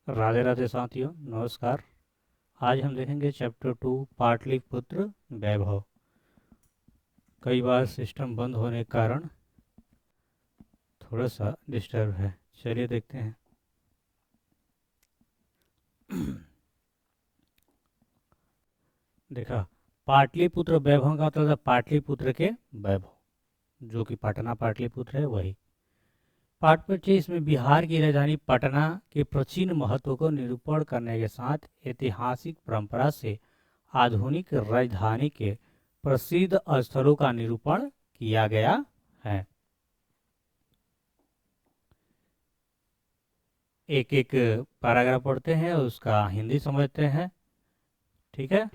राधे राधे साथियों, नमस्कार। आज हम देखेंगे चैप्टर 2 पाटलिपुत्र वैभव। कई बार सिस्टम बंद होने के कारण थोड़ा सा डिस्टर्ब है। चलिए देखते हैं। देखा, पाटलिपुत्र वैभव का मतलब था पाटलिपुत्र के वैभव, जो कि पटना पाटलिपुत्र है वही। पाठ पर इसमें बिहार की राजधानी पटना के प्राचीन महत्व को निरूपण करने के साथ ऐतिहासिक परंपरा से आधुनिक राजधानी के प्रसिद्ध स्थलों का निरूपण किया गया है। एक एक पैराग्राफ पढ़ते हैं, उसका हिंदी समझते हैं। ठीक है।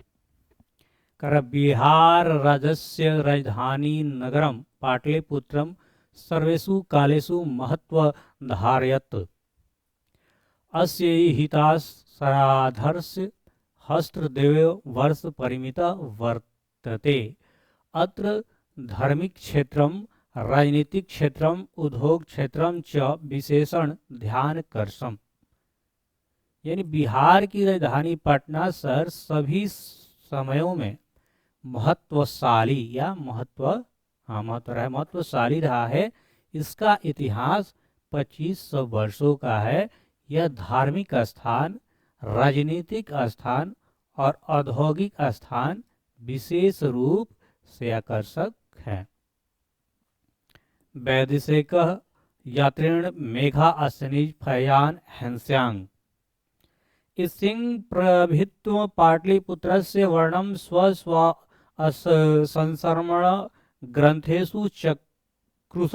कर बिहार राज्यस्य राजधानी नगरम पाटलिपुत्रम सर्वेषु कालेषु महत्व धारयत्। अस्य हितासराधर्स्य हस्त्रदेव वर्ष परिमित वर्तते। अत्र धार्मिक क्षेत्रम राजनीतिक क्षेत्रम उद्योग क्षेत्रम च विशेषण ध्यान कर्षम। यानी बिहार की राजधानी पटना शहर सभी समयों में महत्वशाली या महत्वशाली रहा है। इसका इतिहास 2500 वर्षों का है। यह धार्मिक स्थान, राजनीतिक स्थान और औद्योगिक स्थान विशेष रूप से आकर्षक है। वैदिक यात्रीण मेघा अश्निज फयान हंस्यांग सिंह प्रभृत्व पाटलिपुत्रस्य वर्णम स्व संसर्मण ग्रंथेषु चक्रुष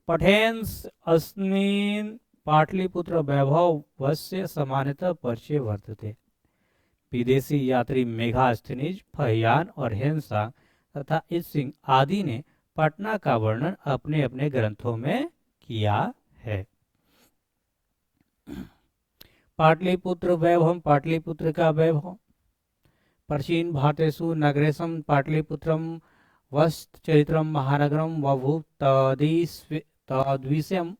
पठेन्स अस्मिन् पाटलिपुत्र वैभवस्य सामान्यतः परिचय वर्तते। विदेशी यात्री मेघास्थनीज, फहियान और हेंसा तथा सिंह आदि ने पटना का वर्णन अपने अपने ग्रंथों में किया है। पाटलिपुत्र वैभव, पाटलिपुत्र का वैभव। प्राचीन भारतेषु नगरेशम पाटलिपुत्रम वस्त्रचरित्रम महानगरम बभूव तद्विषयम्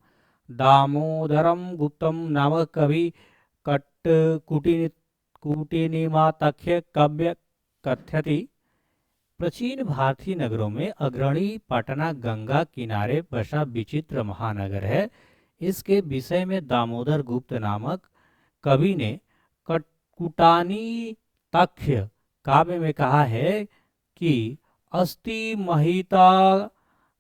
दामोदरम गुप्तम नामक कवि कूटिनिमातख्य काव्य कथ्यति। प्राचीन भारतीय नगरों में अग्रणी पटना गंगा किनारे बसा विचित्र महानगर है। इसके विषय में दामोदर गुप्त नामक कवि ने कूटानीताख्य काव्य में कहा है कि अस्ति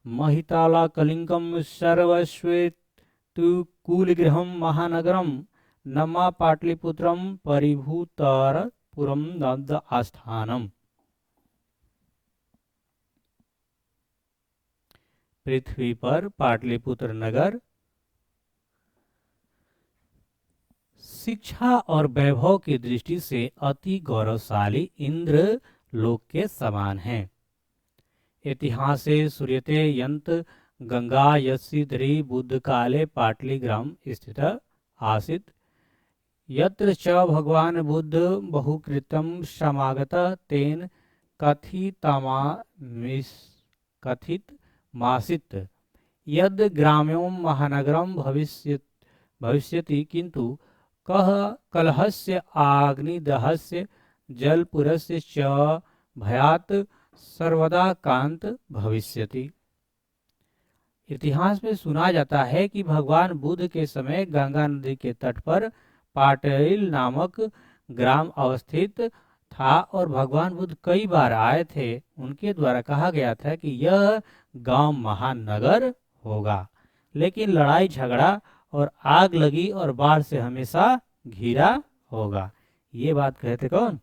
महिताला कलिंगम सर्वस्वेतु कूलगृहम महानगरम नमा पाटलिपुत्रम परिभूतरपुरम नंद आस्थानम। पृथ्वी पर पाटलिपुत्र नगर शिक्षा और वैभव की दृष्टि से अति गौरवशाली इंद्र लोक के समान है। इतिहासे सूर्यते यंत गंगा यस्यधरी बुद्ध काले पाटलिग्राम स्थित आसीत्। यत्र च भगवान बुद्ध बहुकृतं समागत तेन कथितमासीत् यद ग्राम्यों महानगरम भविष्यति किंतु कलहस्य आग्निदहस्य जलपुरस्य च भयात् सर्वदा कांत भविष्यति। इतिहास में सुना जाता है कि भगवान बुद्ध के समय गंगा नदी के तट पर पाटलिल नामक ग्राम अवस्थित था और भगवान बुद्ध कई बार आए थे। उनके द्वारा कहा गया था कि यह गांव महानगर होगा, लेकिन लड़ाई झगड़ा और आग लगी और बाढ़ से हमेशा घिरा होगा। ये बात कहे थे कौन?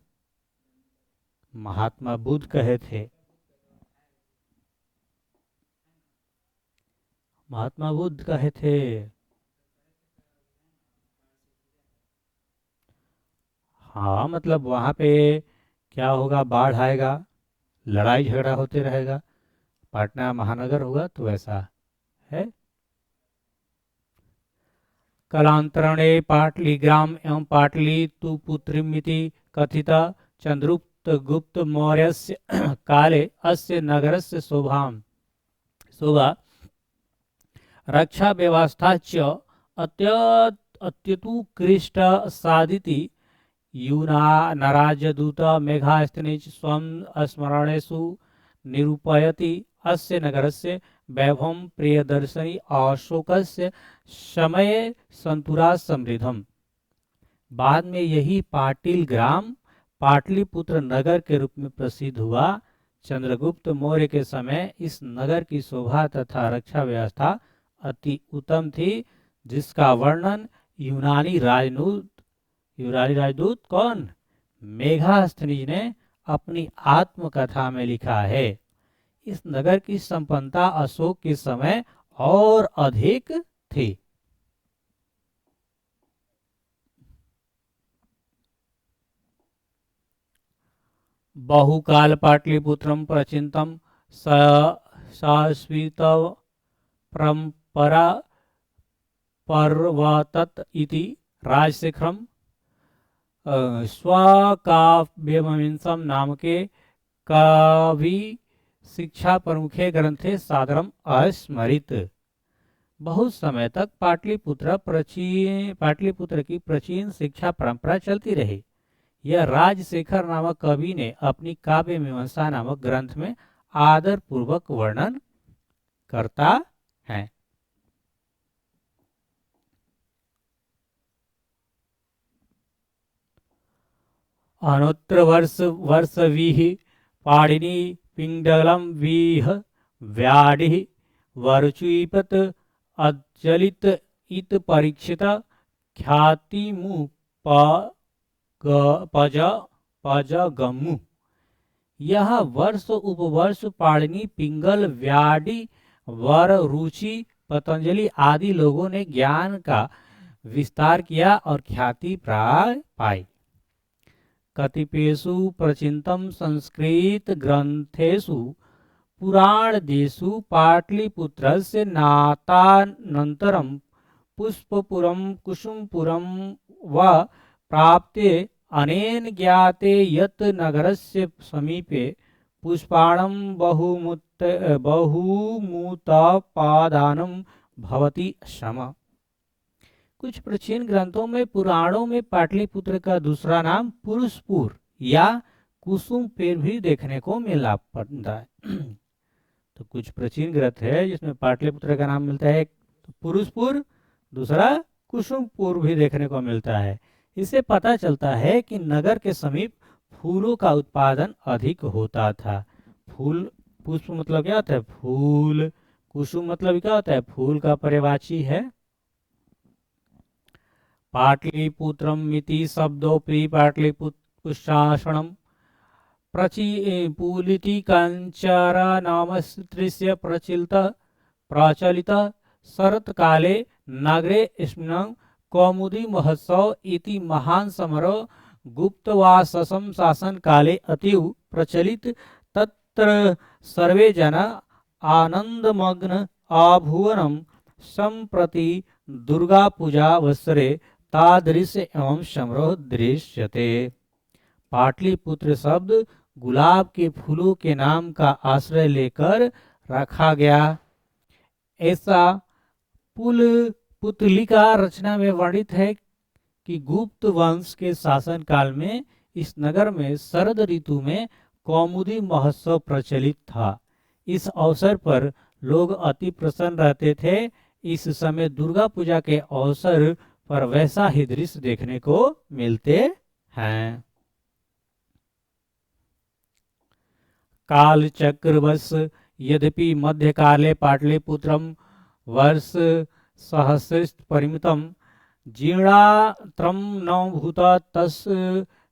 महात्मा बुद्ध कहे थे। महात्मा बुद्ध कहे थे। हाँ, मतलब वहां पे क्या होगा? बाढ़ आएगा, लड़ाई झगड़ा होते रहेगा, पटना महानगर होगा, तो ऐसा है। कालांतरणे पाटलिग्राम एवं पाटली तु पुत्रीमिति कथिता। चंद्रगुप्त मौर्यस्य काले अस्य नगरस्य शोभा रक्षा व्यवस्था च अत्युत्कृष्ट सादिति यूना नराजदूत मेघास्तनिच स्वं स्मरणेषु निरूपयति अस्य नगरस्य वैभवं प्रियदर्शनी अशोकस्य समये संतुरा समृद्धम। बाद में यही पाटिल ग्राम पाटलिपुत्र नगर के रूप में प्रसिद्ध हुआ। चंद्रगुप्त मौर्य के समय इस नगर की शोभा तथा रक्षा व्यवस्था अति उत्तम थी, जिसका वर्णन यूनानी राजदूत कौन, मेघास्थनीज ने अपनी आत्मकथा में लिखा है। इस नगर की संपन्नता अशोक के समय और अधिक थी। बहुकाल पाटलिपुत्रम प्रचिंतम शाश्वित परंपरा पर्वतत इति राजशिखरम स्वकाव्यमीमांसम नाम के कवि शिक्षा प्रमुखे ग्रंथे सादरम अस्मरित। बहुत समय तक पाटलिपुत्र की प्राचीन शिक्षा परंपरा चलती रही। यह राजशेखर नामक कवि ने अपनी काव्य मीमांसा नामक ग्रंथ में आदर पूर्वक वर्णन करता है। अनुत्र वर्षवीह पाणिनि पिंगलम वीह व्याधि वरुचुपत अज्जलित इत परीक्षित ख्यातिमु पजगमु। यह वर्ष उपवर्ष पाणिनि पिंगल व्याधि वर रुचि पतंजलि आदि लोगों ने ज्ञान का विस्तार किया और ख्याति पाई। कतिपेषु प्रचिंतम संस्कृत ग्रंथेषु पुराणदेषु पाटलिपुत्रस्य नातानन्तरं पुष्पपुरं कुसुमपुरं व प्राप्ते अनेन ज्ञाते यत् नगरस्य समीपे पुष्पाणं बहुमूतपादानं भवति स्म। कुछ प्राचीन ग्रंथों में पुराणों में पाटलिपुत्र का दूसरा नाम पुरुषपुर या कुसुमपुर भी देखने को मिला पड़ता है। तो कुछ प्राचीन ग्रंथ है जिसमें पाटलिपुत्र का नाम मिलता है, एक पुरुषपुर, दूसरा कुसुमपुर भी देखने को मिलता है। इससे पता चलता है कि नगर के समीप फूलों का उत्पादन अधिक होता था। फूल, पुष्प मतलब क्या होता है, फूल। कुसुम मतलब क्या होता है, फूल का पर्यायवाची है। पाटलिपुत्रम मिति शब्दोपि पाटलिपुत्रासनम प्रचिपुलिति कंचरा नामस्त्रिस्य प्रचलित शरत्काले नगरे स्मिन् कौमुदी महोत्सव इति महान समारोह गुप्तवाससं शासन काले अतीव प्रचलित। तत्र सर्वे जना आनंदमग्न अभूवनं सम्प्रति दुर्गा पूजा अवसरे तादृश एवं समारोह दृश्यते। पाटलिपुत्र शब्द गुलाब के फूलों के नाम का आश्रय लेकर रखा गया। ऐसा पुतलिका रचना में वर्णित है कि गुप्त वंश के शासन काल में इस नगर में शरद ऋतु में कौमुदी महोत्सव प्रचलित था। इस अवसर पर लोग अति प्रसन्न रहते थे। इस समय दुर्गा पूजा के अवसर पर वैसा ही दृश्य देखने को मिलते हैं। काल चक्रवश यद्यपि मध्यकाले पाटलिपुत्रम वर्ष सहस्र परिमितम जीर्णात्रम न भूत तस्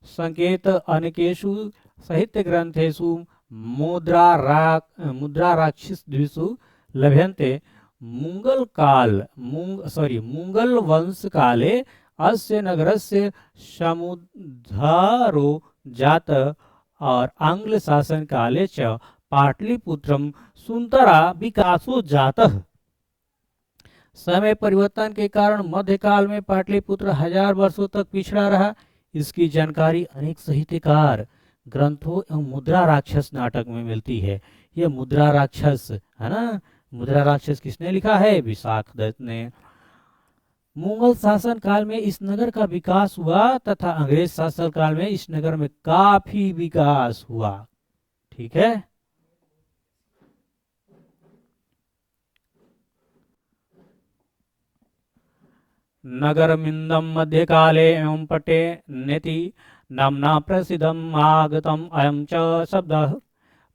संकेत अनेकेषु साहित्य ग्रंथेषु मुद्रा राक्षसु लभ्यन्ते। मुंगल वंश काले अस्य नगरस्य समुद्धारो जात और आंग्ल शासन काले च पाटलिपुत्रम सुंदरा विकासो जातः। समय परिवर्तन के कारण मध्यकाल में पाटलिपुत्र 1000 वर्षों तक पिछड़ा रहा। इसकी जानकारी अनेक साहित्यकार ग्रंथों एवं मुद्रा राक्षस नाटक में मिलती है। यह मुद्रा राक्षस है ना, मुद्रा राक्षस किसने लिखा है, विशाख दत्त ने। मुगल शासन काल में इस नगर का विकास हुआ तथा अंग्रेज शासन काल में इस नगर में काफी विकास हुआ। ठीक है। नगरमिन्दं मध्यकाले एवं पटे नेति नाम्ना प्रसिद्धम् आगतम् अयं च शब्दः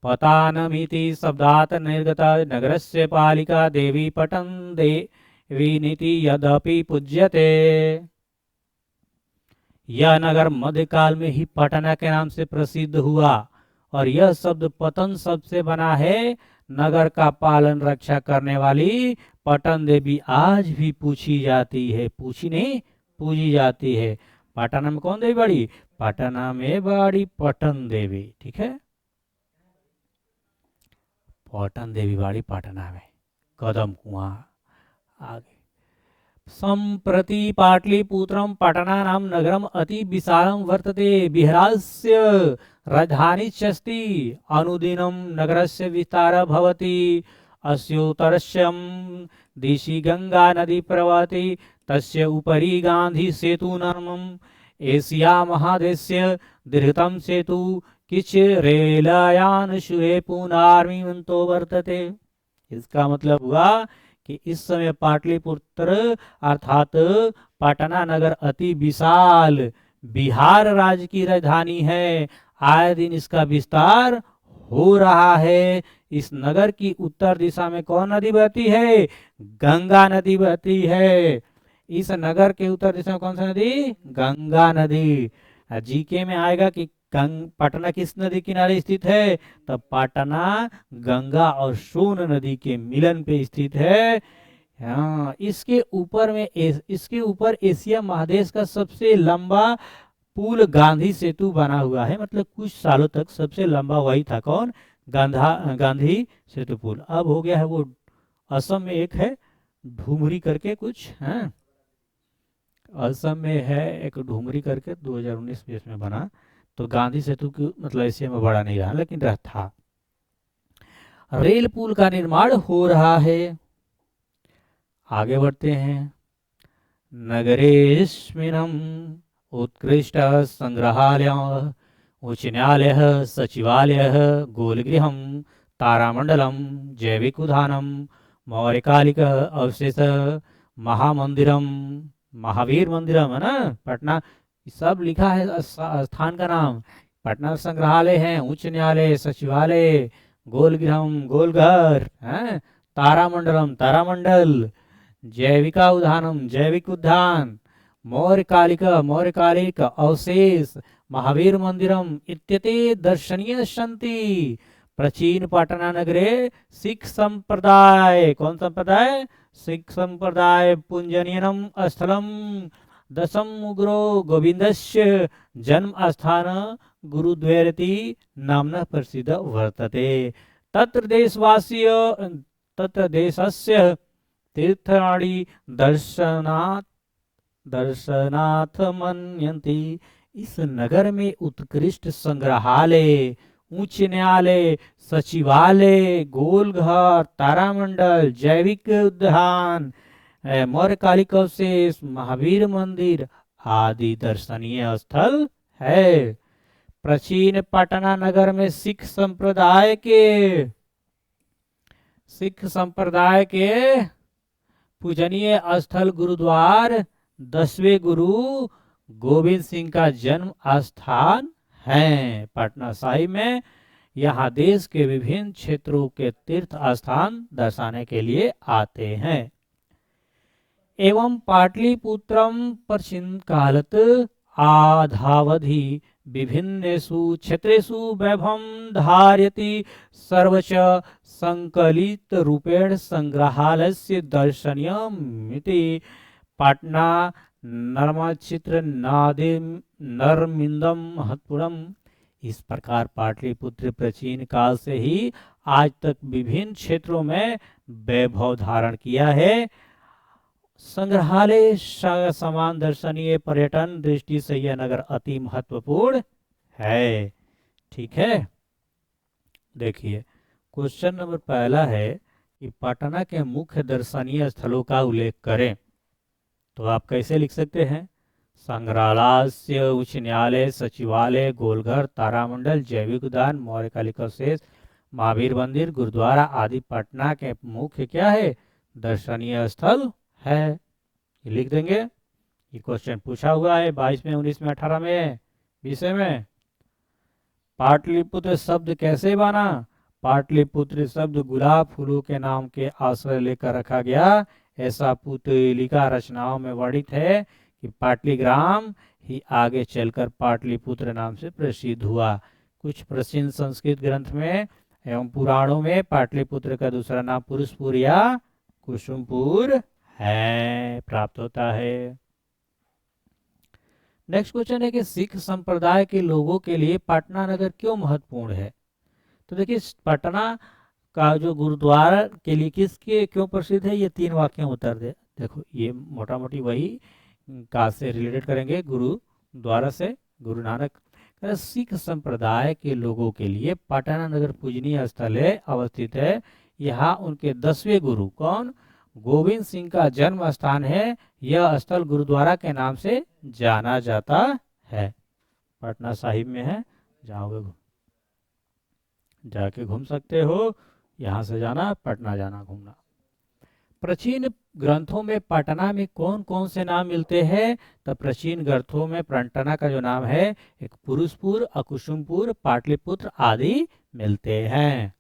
पतानमिति शब्दात् निर्गता नगरस्य पालिका देवी पटन देवी नीति यद्यपि पूज्यते। यह नगर मध्यकाल में ही पटना के नाम से प्रसिद्ध हुआ और यह शब्द पतन शब्द से बना है। नगर का पालन रक्षा करने वाली पटन देवी आज भी पूछी जाती है, पूछी नहीं पूजी जाती है। पटना में कौन देवी बड़ी? पटना में बड़ी पटन देवी। ठीक है, पटन देवी बाड़ी पटना में, कदम कुआं आगे। सम्प्रति पाटलिपुत्रं पटनानां नगरम् अति विशालं वर्तते। बिहारस्य राजधानी अस्ति। अनुदिनं नगरस्य विस्तारः भवति। अस्योत्तरस्यं दिशि गंगा नदी प्रवहति। तस्य उपरि गांधी सेतु नामम् एशिया महादेशस्य दीर्घतम सेतु किच रेलयान शुरे पुनर्निर्मितो वर्तते। इसका मतलब हुआ कि इस समय पाटलिपुत्र अर्थात पटना नगर अति विशाल बिहार राज्य की राजधानी है। आए दिन इसका विस्तार हो रहा है। इस नगर की उत्तर दिशा में कौन नदी बहती है? गंगा नदी बहती है। इस नगर के उत्तर दिशा में कौन सा नदी? गंगा नदी। जीके में आएगा कि पटना किस नदी किनारे स्थित है? तो पटना गंगा और सोन नदी के मिलन पे स्थित है। हाँ, इसके ऊपर एशिया महादेश का सबसे लंबा पुल गांधी सेतु बना हुआ है। मतलब कुछ सालों तक सबसे लंबा वही था। कौन? गांधी सेतु पुल। अब हो गया है वो, असम में एक है ढूमरी करके कुछ है, असम में है एक ढूमरी करके 2019-20 में बना। तो गांधी सेतु की मतलब एशिया में बड़ा नहीं रहा, लेकिन रहा था। रेल पुल का निर्माण हो रहा है। आगे बढ़ते हैं। नगरेस्मिनम् उत्कृष्ट संग्रहालय उच्च न्यायालय सचिवालय गोलगृहम तारामंडलम जैविक उद्यानम मौर्यकालिक अवशेष महामंदिरम महावीर मंदिरम है ना पटना, सब लिखा है स्थान का नाम। पटना संग्रहालय है, उच्च न्यायालय, सचिवालय, गोलगृहम गोलघर है, तारामंडलम तारामंडल, जैविका उद्यानम जैविक उद्यान, मौर्यकालिक अवशेष महावीर मंदिरम इत्यते दर्शनीय सन्ति। प्राचीन पटना नगरे सिख संप्रदाय, कौन संप्रदाय? सिख संप्रदाय पूजनीयम स्थलम दशम गुरो गोविंदस्य जन्म स्थान गुरुद्वारेति नामना प्रसिद्ध वर्तते। तत्र देशवासीय तत्र देशस्य तीर्थाणि दर्शनाथ मन्यन्ति। इस नगर में उत्कृष्ट संग्रहालय, उच्च न्यायालय, सचिवालय, गोलघर, तारामंडल, जैविक उद्यान, मौर्यकालिक अवशेष, महावीर मंदिर आदि दर्शनीय स्थल है। प्राचीन पटना नगर में सिख संप्रदाय के पूजनीय स्थल गुरुद्वार 10वें गुरु गोविंद सिंह का जन्म स्थान है पटना साहिब में। यहाँ देश के विभिन्न क्षेत्रों के तीर्थ स्थान दर्शाने के लिए आते हैं। एवं पाटलिपुत्रम प्राचीन कालत आधावधि विभिन्नेषु क्षेत्रेषु वैभवं धारयति। सर्वच संकलित रूपेण संग्रहालयस्य दर्शनीयमिति। पटना नर्मचित्र नरमिंदम महत्वपूर्णम। इस प्रकार पाटलिपुत्र प्राचीन काल से ही आज तक विभिन्न क्षेत्रों में वैभव धारण किया है। संग्रहालय समान दर्शनीय पर्यटन दृष्टि से यह नगर अति महत्वपूर्ण है। ठीक है, देखिए क्वेश्चन नंबर पहला है कि पटना के मुख्य दर्शनीय स्थलों का उल्लेख करें। तो आप कैसे लिख सकते हैं? संग्रहालय, उच्च न्यायालय, सचिवालय, गोलघर, तारामंडल, जैविक उद्यान, मौर्य कालिका अवशेष, महावीर मंदिर, गुरुद्वारा आदि पटना के मुख्य क्या है? दर्शनीय स्थल है। ये लिख देंगे। ये क्वेश्चन पूछा हुआ है 22 में, 19 में, 18 में, विषय में। पाटलिपुत्र शब्द कैसे बना? पाटलिपुत्र शब्द गुलाब फूलों के नाम के आश्रय लेकर रखा गया। ऐसा पुतलिका रचनाओं में वर्णित है कि पाटलिग्राम ही आगे चलकर पाटलिपुत्र नाम से प्रसिद्ध हुआ। कुछ प्राचीन संस्कृत ग्रंथ में एवं पुराणों में पाटलिपुत्र का दूसरा नाम पुरुषपुर या कुसुमपुर है प्राप्त होता है। नेक्स्ट क्वेश्चन है कि सिख संप्रदाय के लोगों के लिए पटना नगर क्यों महत्वपूर्ण है? तो देखिए, पटना का जो गुरुद्वारा के लिए किसके क्यों प्रसिद्ध है, ये 3 वाक्यों में उत्तर दे। देखो, ये मोटा मोटी वही का से रिलेटेड करेंगे, गुरुद्वारा से। गुरु नानक सिख संप्रदाय के लोगों के लिए पटना नगर पूजनीय स्थल है, अवस्थित है। यहाँ उनके 10वें गुरु कौन? गोविंद सिंह का जन्म स्थान है। यह स्थल गुरुद्वारा के नाम से जाना जाता है। पटना साहिब में है, जाओगे जाके घूम सकते हो। यहाँ से जाना, पटना जाना, घूमना। प्राचीन ग्रंथों में पटना में कौन कौन से नाम मिलते हैं? तो प्राचीन ग्रंथों में पटना का जो नाम है, एक पुरुषपुर, अकुसुमपुर, पाटलिपुत्र आदि मिलते हैं।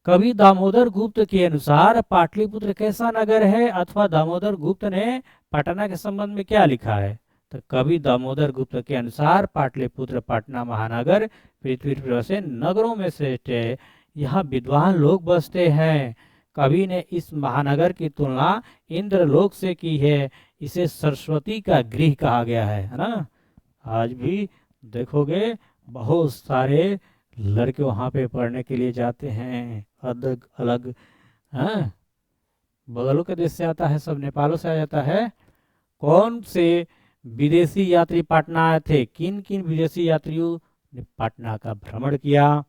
कवि दामोदर गुप्त के अनुसार पाटलिपुत्र कैसा नगर है, अथवा दामोदर गुप्त ने पटना के संबंध में क्या लिखा है? तो कवि दामोदर गुप्त के अनुसार पाटलिपुत्र पटना महानगर पृथ्वी पर बसे नगरों में श्रेष्ठ है। यहाँ विद्वान लोग बसते हैं। कवि ने इस महानगर की तुलना इंद्रलोक से की है। इसे सरस्वती का गृह कहा गया है ना। आज भी देखोगे बहुत सारे लड़के वहाँ पे पढ़ने के लिए जाते हैं। अलग अलग बगलों के देश से आता है, सब नेपालों से आ जाता है। कौन से विदेशी यात्री पटना आए थे? किन किन विदेशी यात्रियों ने पटना का भ्रमण किया?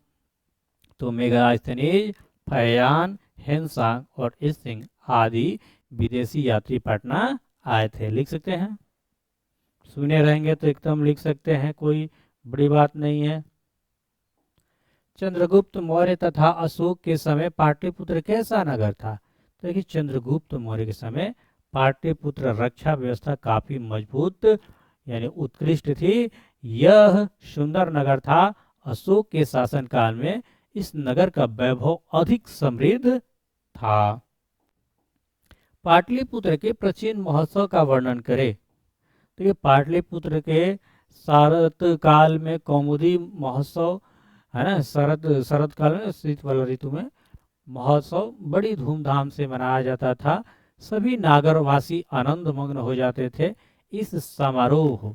तो मेगास्थनीज, फयान, हेनसांग और इसिंग आदि विदेशी यात्री पटना आए थे। लिख सकते हैं, सुने रहेंगे तो एकदम लिख सकते हैं, कोई बड़ी बात नहीं है। चंद्रगुप्त मौर्य तथा अशोक के समय पाटलिपुत्र कैसा नगर था? तो देखिए, चंद्रगुप्त मौर्य के समय पाटलिपुत्र रक्षा व्यवस्था काफी मजबूत यानी उत्कृष्ट थी। यह सुंदर नगर था। अशोक के शासनकाल में इस नगर का वैभव अधिक समृद्ध था। पाटलिपुत्र के प्राचीन महोत्सव का वर्णन करें। तो ये पाटलिपुत्र के शरत काल में कौमुदी महोत्सव है ना, शरद काल में, शीत वाला ऋतु में महोत्सव बड़ी धूमधाम से मनाया जाता था। सभी नागरवासी आनंद मग्न हो जाते थे। इस समारोह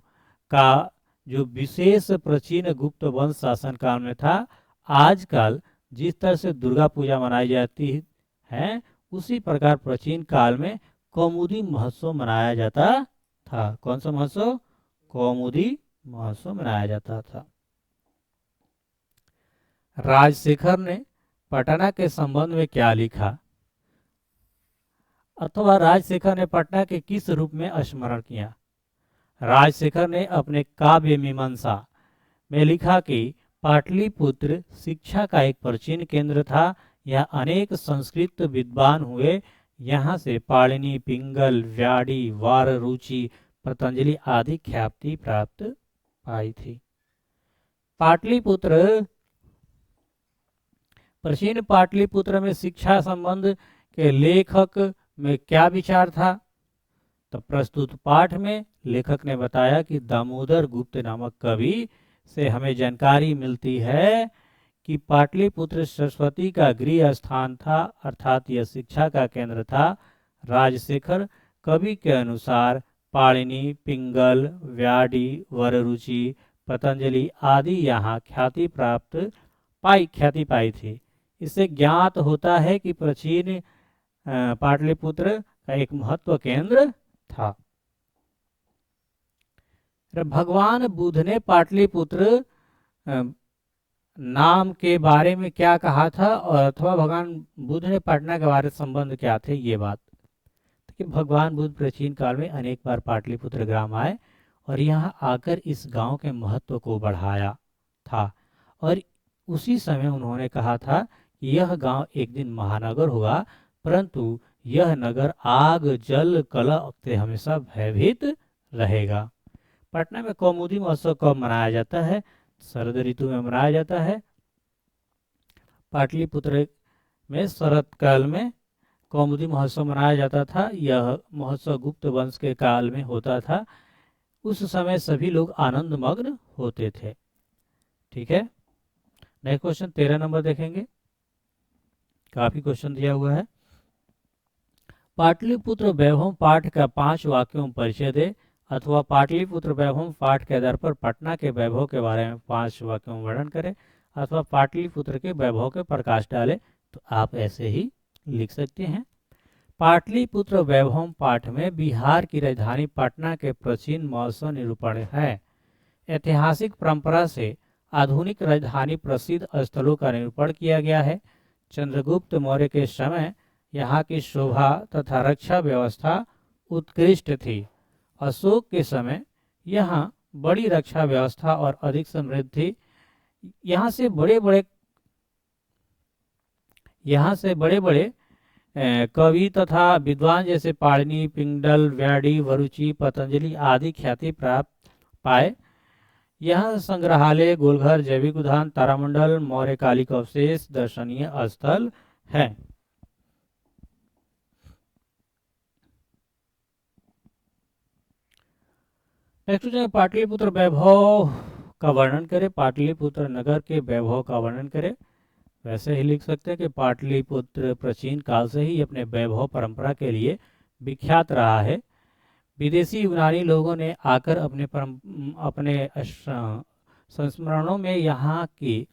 का जो विशेष प्राचीन गुप्त वंश शासन काल में था। आजकल जिस तरह से दुर्गा पूजा मनाई जाती है, उसी प्रकार प्राचीन काल में कौमुदी महोत्सव मनाया जाता था। कौन सा महोत्सव? कौमुदी महोत्सव मनाया जाता था। राजशेखर ने पटना के संबंध में क्या लिखा, अथवा राजशेखर ने पटना के किस रूप में स्मरण किया? राजशेखर ने अपने काव्य मीमांसा में लिखा कि पाटलिपुत्र शिक्षा का एक प्राचीन केंद्र था। यह अनेक संस्कृत विद्वान हुए। यहाँ से पाणिनि, पिंगल, व्याडी, वाररुचि, पतंजलि आदि ख्याति प्राप्त पाई थी। पाटलिपुत्र प्राचीन पाटलिपुत्र में शिक्षा संबंध के लेखक में क्या विचार था? तो प्रस्तुत पाठ में लेखक ने बताया कि दामोदर गुप्त नामक कवि से हमें जानकारी मिलती है कि पाटलिपुत्र सरस्वती का गृह स्थान था, अर्थात यह शिक्षा का केंद्र था। राजशेखर कवि के अनुसार पाणिनि, पिंगल, व्याडी, वररुचि, पतंजलि आदि यहाँ ख्याति पाई थी। इससे ज्ञात होता है कि प्राचीन पाटलिपुत्र का एक महत्व केंद्र था। भगवान बुद्ध ने पाटलिपुत्र नाम के बारे में क्या कहा था, और अथवा भगवान बुद्ध ने पटना के बारे में संबंध क्या थे, ये बात। कि भगवान बुद्ध प्राचीन काल में अनेक बार पाटलिपुत्र ग्राम आए और यहाँ आकर इस गांव के महत्व को बढ़ाया था। और उसी समय उन्होंने कहा था कि यह गांव एक दिन महानगर होगा, परंतु यह नगर आग जल कलह से हमेशा भयभीत रहेगा। पटना में कौमुदी महोत्सव कब मनाया जाता है? शरद ऋतु में मनाया जाता है। पाटलिपुत्र में शरद काल में कौमुदी महोत्सव मनाया जाता था। यह महोत्सव गुप्त वंश के काल में होता था। उस समय सभी लोग आनंद मग्न होते थे। ठीक है, नेक्स्ट क्वेश्चन 13 नंबर देखेंगे। काफी क्वेश्चन दिया हुआ है। पाटलिपुत्र वैभव पाठ का 5 वाक्यों में परिचय दे, अथवा पाटलिपुत्र वैभव पाठ के आधार पर पटना के वैभव के बारे में 5 वाक्यों में वर्णन करें, अथवा पाटलिपुत्र के वैभव के प्रकाश डाले। तो आप ऐसे ही लिख सकते हैं। पाटलिपुत्र वैभव पाठ में बिहार की राजधानी पटना के प्राचीन महोत्सव निरूपण है। ऐतिहासिक परंपरा से आधुनिक राजधानी प्रसिद्ध स्थलों का निरूपण किया गया है। चंद्रगुप्त मौर्य के समय यहाँ की शोभा तथा रक्षा व्यवस्था उत्कृष्ट थी। अशोक के समय यहाँ बड़ी रक्षा व्यवस्था और अधिक समृद्ध थी। यहाँ से बड़े बड़े कवि तथा विद्वान जैसे पाणिनि, पिंगल, व्याडी, वरुचि, पतंजलि आदि ख्याति प्राप्त पाए। यह संग्रहालय, गोलघर, जैविक उद्यान, तारामंडल, मौर्यकालिक अवशेष दर्शनीय स्थल है। नेक्स्ट पाटलिपुत्र वैभव का वर्णन करें। पाटलिपुत्र नगर के वैभव का वर्णन करें। वैसे ही लिख सकते हैं कि पाटलिपुत्र प्राचीन काल से ही अपने वैभव परंपरा के लिए विख्यात रहा है। विदेशी यूनानी लोगों ने आकर अपने संस्मरणों में यहाँ की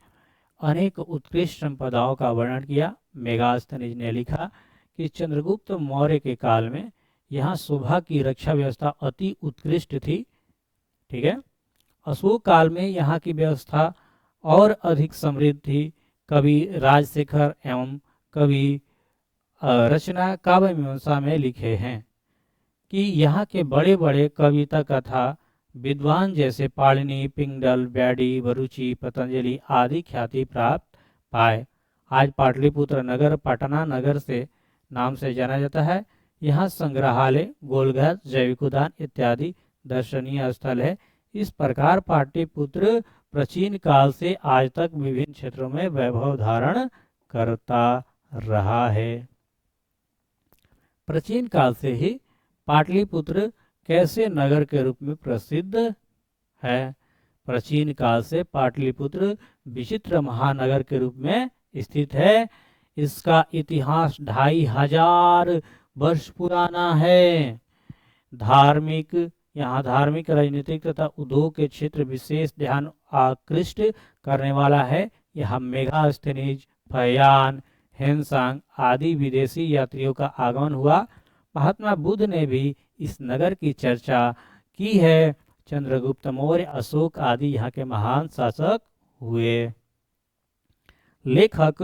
अनेक उत्कृष्ट संपदाओं का वर्णन किया। मेगास्थनीज ने लिखा कि चंद्रगुप्त मौर्य के काल में यहाँ शोभा की रक्षा व्यवस्था अति उत्कृष्ट थी। ठीक है। अशोक काल में यहाँ की व्यवस्था और अधिक समृद्ध थी। कवि राजशेखर एवं कवि रचना काव्य मीमांसा में लिखे हैं कि यहाँ के बड़े बड़े कविता कथा विद्वान जैसे पाणिनि, पिंगल, व्याडी, वरुचि, पतंजलि आदि ख्याति प्राप्त पाए। आज पाटलिपुत्र नगर पटना नगर से नाम से जाना जाता है। यहाँ संग्रहालय, गोलघर, जैविक उद्यान इत्यादि दर्शनीय स्थल है। इस प्रकार पाटलिपुत्र प्राचीन काल से आज तक विभिन्न क्षेत्रों में वैभव धारण करता रहा है। प्राचीन काल से ही पाटलिपुत्र कैसे नगर के रूप में प्रसिद्ध है? प्राचीन काल से पाटलिपुत्र विचित्र महानगर के रूप में स्थित है। इसका इतिहास 2500 वर्ष पुराना है। यहाँ धार्मिक, राजनीतिक तथा उद्योग के क्षेत्र विशेष ध्यान आकृष्ट करने वाला है। यहाँ मेगास्थनीज, फयान, हेनसांग आदि विदेशी यात्रियों का आगमन हुआ। महात्मा बुद्ध ने भी इस नगर की चर्चा की है। चंद्रगुप्त मौर्य, अशोक आदि यहाँ के महान शासक हुए। लेखक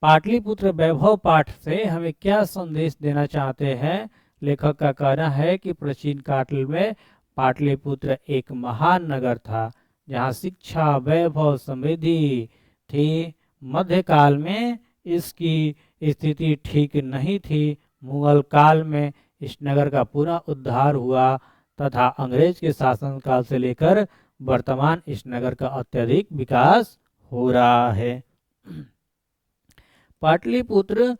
पाटलिपुत्र वैभव पाठ से हमें क्या संदेश देना चाहते हैं? लेखक का कहना है कि प्राचीन काल में पाटलिपुत्र एक महान नगर था जहाँ शिक्षा, वैभव, समृद्धि थी। मध्यकाल में इसकी स्थिति ठीक नहीं थी। मुगल काल में इस नगर का पुनः उद्धार हुआ तथा अंग्रेज के शासनकाल से लेकर वर्तमान इस नगर का अत्यधिक विकास हो रहा है। पाटलिपुत्र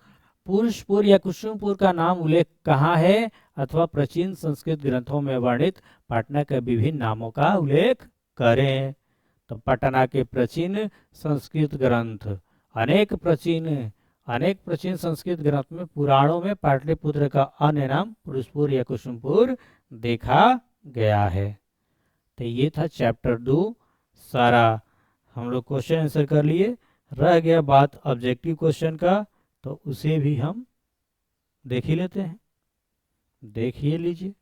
पुरुषपुर या कुसुमपुर का नाम उल्लेख कहाँ है? अथवा प्राचीन संस्कृत ग्रंथों में वर्णित पटना के विभिन्न नामों का उल्लेख करें। तो पटना के प्राचीन संस्कृत ग्रंथ, अनेक प्राचीन संस्कृत ग्रंथ में, पुराणों में पाटलिपुत्र का अन्य नाम पुरुषपुर या कुसुमपुर देखा गया है। तो ये था चैप्टर 2। सारा हम लोग क्वेश्चन आंसर कर लिए। रह गया बात ऑब्जेक्टिव क्वेश्चन का, तो उसे भी हम देख ही लेते हैं। देखिए लीजिए।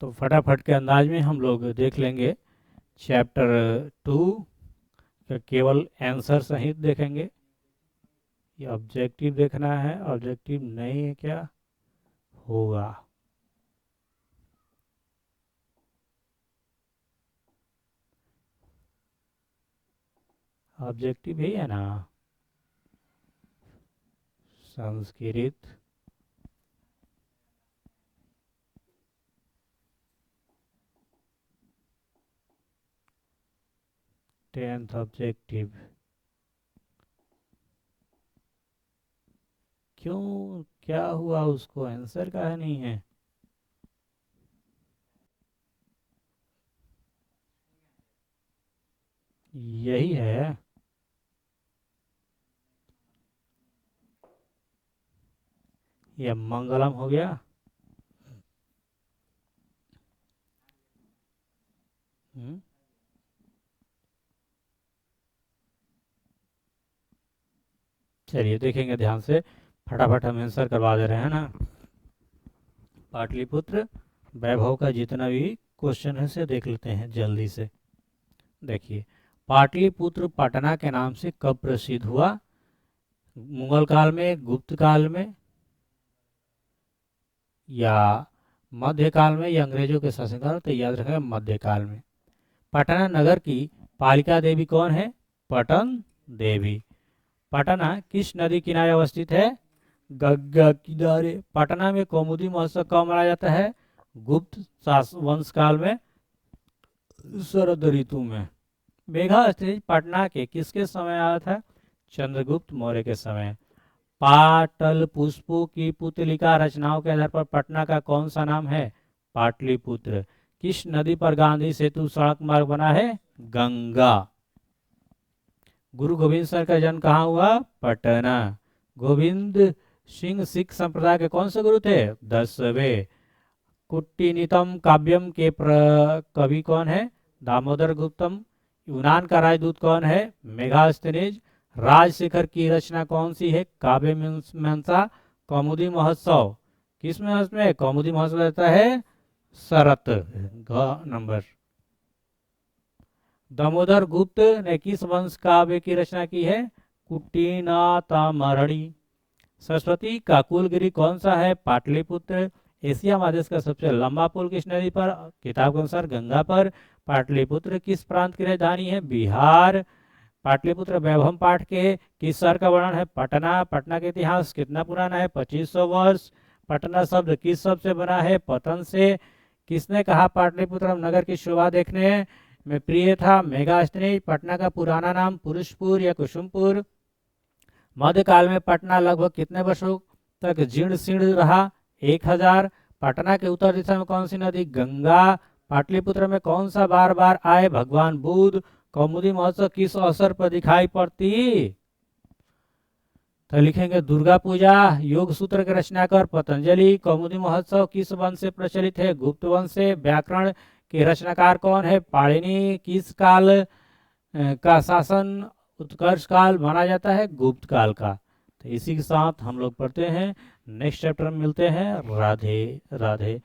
तो फटाफट के अंदाज में हम लोग देख लेंगे चैप्टर 2 का केवल आंसर सहित देखेंगे। ये ऑब्जेक्टिव देखना है, ऑब्जेक्टिव नहीं है क्या होगा। ऑब्जेक्टिव ही है ना, संस्कृत टेंथ ऑब्जेक्टिव। क्यों, क्या हुआ, उसको आंसर का नहीं है? यही है। ये मंगलम हो गया। चलिए देखेंगे ध्यान से, फटाफट हम आंसर करवा दे रहे हैं ना। पाटलिपुत्र वैभव का जितना भी क्वेश्चन है से देख लेते हैं जल्दी से। देखिए, पाटलिपुत्र पटना के नाम से कब प्रसिद्ध हुआ? मुगल काल में, गुप्त काल में, या मध्यकाल में, या अंग्रेजों के शासनकाल? तो याद रखें मध्यकाल में। पटना नगर की पालिका देवी कौन है? पटन देवी। पटना किस नदी किनारे अवस्थित है? गंगा किनारे। पटना में कौमुदी महोत्सव कब मनाया जाता है? गुप्त वंश काल में, शरद ऋतु में। मेघा स्टेज पटना के किसके समय आया था? चंद्रगुप्त मौर्य के समय। पाटल पुष्पों की पुतलिका रचनाओं के आधार पर पटना का कौन सा नाम है? पाटलिपुत्र। किस नदी पर गांधी सेतु सड़क मार्ग बना है? गंगा। गुरु गोविंद सिंह का जन्म कहाँ हुआ? पटना। गोविंद सिंह सिख संप्रदाय के कौन से गुरु थे? 10वें। कुट्टिनितम काव्यम के कवि कौन है? दामोदर गुप्तम। यूनान का राजदूत कौन है? मेगास्थनीज। राजशेखर की रचना कौन सी है? काव्य मीमांसा। कौमुदी महोत्सव किस महोत्सव में? कौमुदी महोत्सव रहता है शरत नंबर। दामोदर गुप्त ने किस वंश काव्य की रचना की है? कुट्टिनातमरणी। सरस्वती का कुलगिरी कौन सा है? पाटलिपुत्र। एशिया महादेश का सबसे लंबा पुल किस नदी पर? किताब के अनुसार गंगा पर। पाटलिपुत्र किस प्रांत की राजधानी है? बिहार। पाटलिपुत्र वैभव पाठ के किस शहर का वर्णन है? पटना। पटना का इतिहास कितना पुराना है? 2500 वर्ष। पटना शब्द किस शब्द से बना है? पतन से। किसने कहा पाटलिपुत्र नगर की शोभा देखने में प्रिय था? मेगास्थनीज। पटना का पुराना नाम पुरुषपुर या कुसुमपुर। मध्यकाल में पटना लगभग कितने वर्षों तक जीर्ण शीर्ण रहा? 1000। पटना के उत्तर दिशा में कौन सी नदी? गंगा। पाटलिपुत्र में कौन सा बार बार आए भगवान बुद्ध? कौमुदी महोत्सव किस अवसर पर दिखाई पड़ती? तो लिखेंगे दुर्गा पूजा। योग सूत्र के रचनाकार पतंजलि। कौमुदी महोत्सव किस वंश से प्रचलित है? गुप्त वंश से। व्याकरण के रचनाकार कौन है? पाणिनि। किस काल का शासन उत्कर्ष काल माना जाता है? गुप्त काल का। तो इसी के साथ हम लोग पढ़ते हैं, नेक्स्ट चैप्टर में मिलते हैं। राधे राधे।